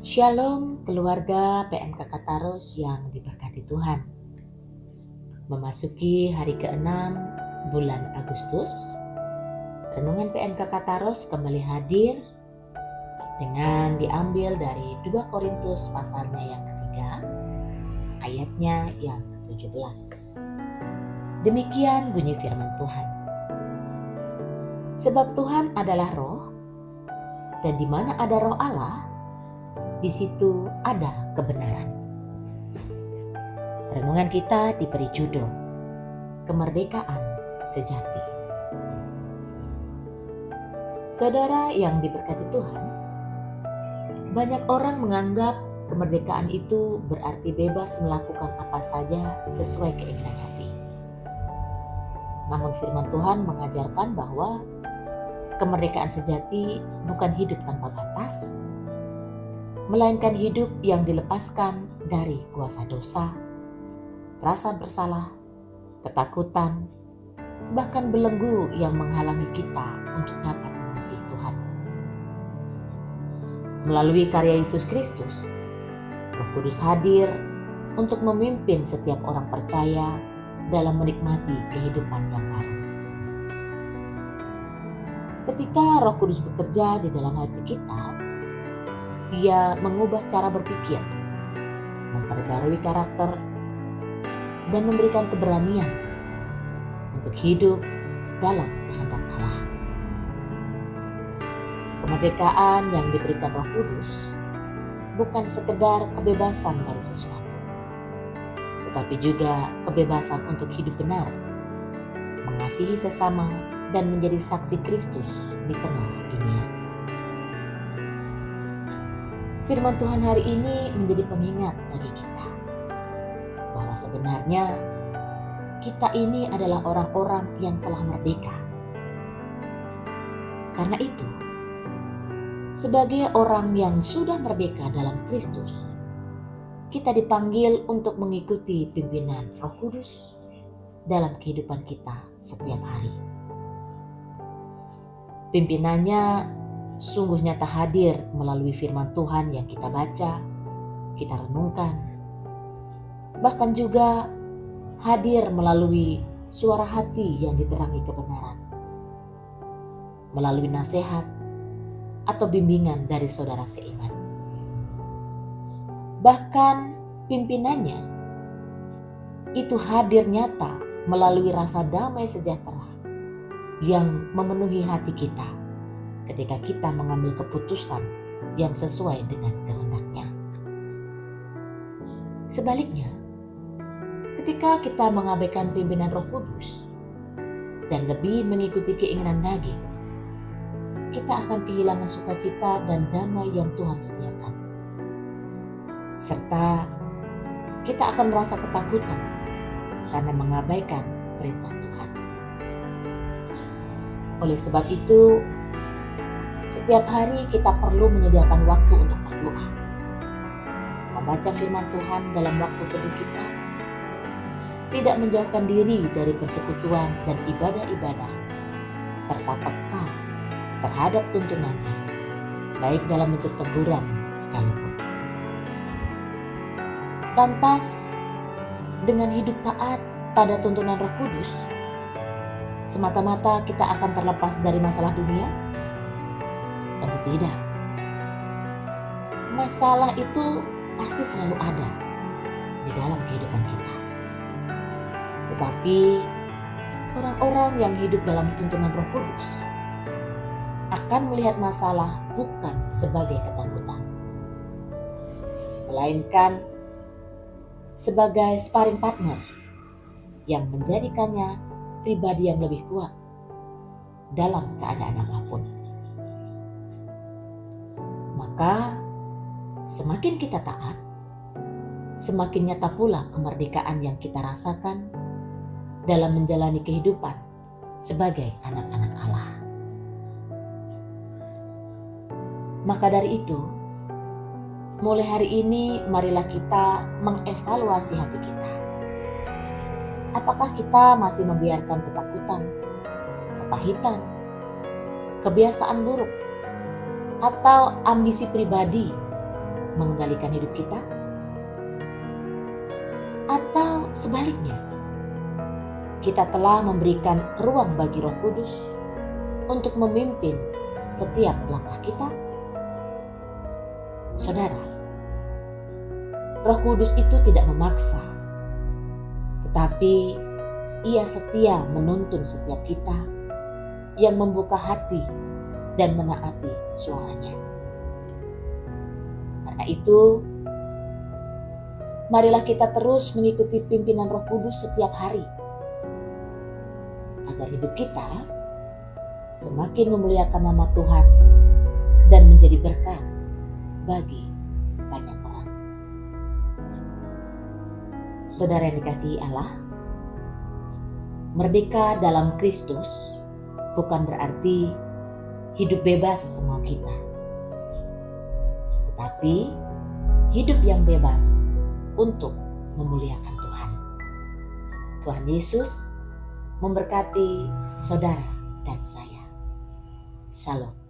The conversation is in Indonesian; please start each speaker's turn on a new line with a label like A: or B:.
A: Shalom keluarga PMK Kataros yang diberkati Tuhan. Memasuki hari ke-6 bulan Agustus, renungan PMK Kataros kembali hadir dengan diambil dari 2 Korintus pasalnya yang ketiga, ayatnya yang ke-17. Demikian bunyi firman Tuhan. Sebab Tuhan adalah roh, dan di mana ada roh Allah, di situ ada kebenaran. Renungan kita diberi judul Kemerdekaan Sejati. Saudara yang diberkati Tuhan, banyak orang menganggap kemerdekaan itu berarti bebas melakukan apa saja sesuai keinginan hati. Namun firman Tuhan mengajarkan bahwa kemerdekaan sejati bukan hidup tanpa batas, melainkan hidup yang dilepaskan dari kuasa dosa, rasa bersalah, ketakutan, bahkan belenggu yang menghalangi kita untuk dapat mengasihi Tuhan. Melalui karya Yesus Kristus, Roh Kudus hadir untuk memimpin setiap orang percaya dalam menikmati kehidupan yang baru. Ketika Roh Kudus bekerja di dalam hati kita, Ia mengubah cara berpikir, memperbarui karakter, dan memberikan keberanian untuk hidup dalam kehendak Allah. Kemerdekaan yang diberikan Roh Kudus bukan sekedar kebebasan dari sesuatu, tetapi juga kebebasan untuk hidup benar, mengasihi sesama, dan menjadi saksi Kristus di tengah dunia. Firman Tuhan hari ini menjadi pengingat bagi kita bahwa sebenarnya kita ini adalah orang-orang yang telah merdeka. Karena itu, sebagai orang yang sudah merdeka dalam Kristus, kita dipanggil untuk mengikuti pimpinan Roh Kudus dalam kehidupan kita setiap hari. Pimpinannya sungguh nyata hadir melalui firman Tuhan yang kita baca, kita renungkan, bahkan juga hadir melalui suara hati yang diterangi kebenaran, melalui nasihat atau bimbingan dari saudara seiman. Bahkan pimpinannya itu hadir nyata melalui rasa damai sejahtera yang memenuhi hati kita ketika kita mengambil keputusan yang sesuai dengan kehendaknya. Sebaliknya, ketika kita mengabaikan pimpinan Roh Kudus dan lebih mengikuti keinginan daging, kita akan kehilangan sukacita dan damai yang Tuhan sediakan. Serta kita akan merasa ketakutan karena mengabaikan perintah Tuhan. Oleh sebab itu, setiap hari kita perlu menyediakan waktu untuk berdoa, membaca firman Tuhan dalam waktu teduh kita, tidak menjauhkan diri dari persekutuan dan ibadah-ibadah, serta peka terhadap tuntunannya, baik dalam bentuk teguran sekalipun. Lantas, dengan hidup taat pada tuntunan Roh Kudus, semata-mata kita akan terlepas dari masalah dunia? Tentu tidak. Masalah itu pasti selalu ada di dalam kehidupan kita. Tetapi orang-orang yang hidup dalam tuntunan Roh Kudus akan melihat masalah bukan sebagai ketakutan, melainkan sebagai sparring partner yang menjadikannya pribadi yang lebih kuat dalam keadaan apapun. Maka semakin kita taat, semakin nyata pula kemerdekaan yang kita rasakan dalam menjalani kehidupan sebagai anak-anak Allah. Maka dari itu, mulai hari ini marilah kita mengevaluasi hati kita. Apakah kita masih membiarkan ketakutan, kepahitan, kebiasaan buruk, atau ambisi pribadi mengendalikan hidup kita? Atau sebaliknya, kita telah memberikan ruang bagi Roh Kudus untuk memimpin setiap langkah kita? Saudara, Roh Kudus itu tidak memaksa, tetapi Ia setia menuntun setiap kita yang membuka hati dan menaati suaranya. Karena itu, marilah kita terus mengikuti pimpinan Roh Kudus setiap hari, agar hidup kita semakin memuliakan nama Tuhan dan menjadi berkat bagi banyak orang. Saudara yang dikasihi Allah, merdeka dalam Kristus bukan berarti hidup bebas semua kita, tetapi hidup yang bebas untuk memuliakan Tuhan. Tuhan Yesus memberkati saudara dan saya. Shalom.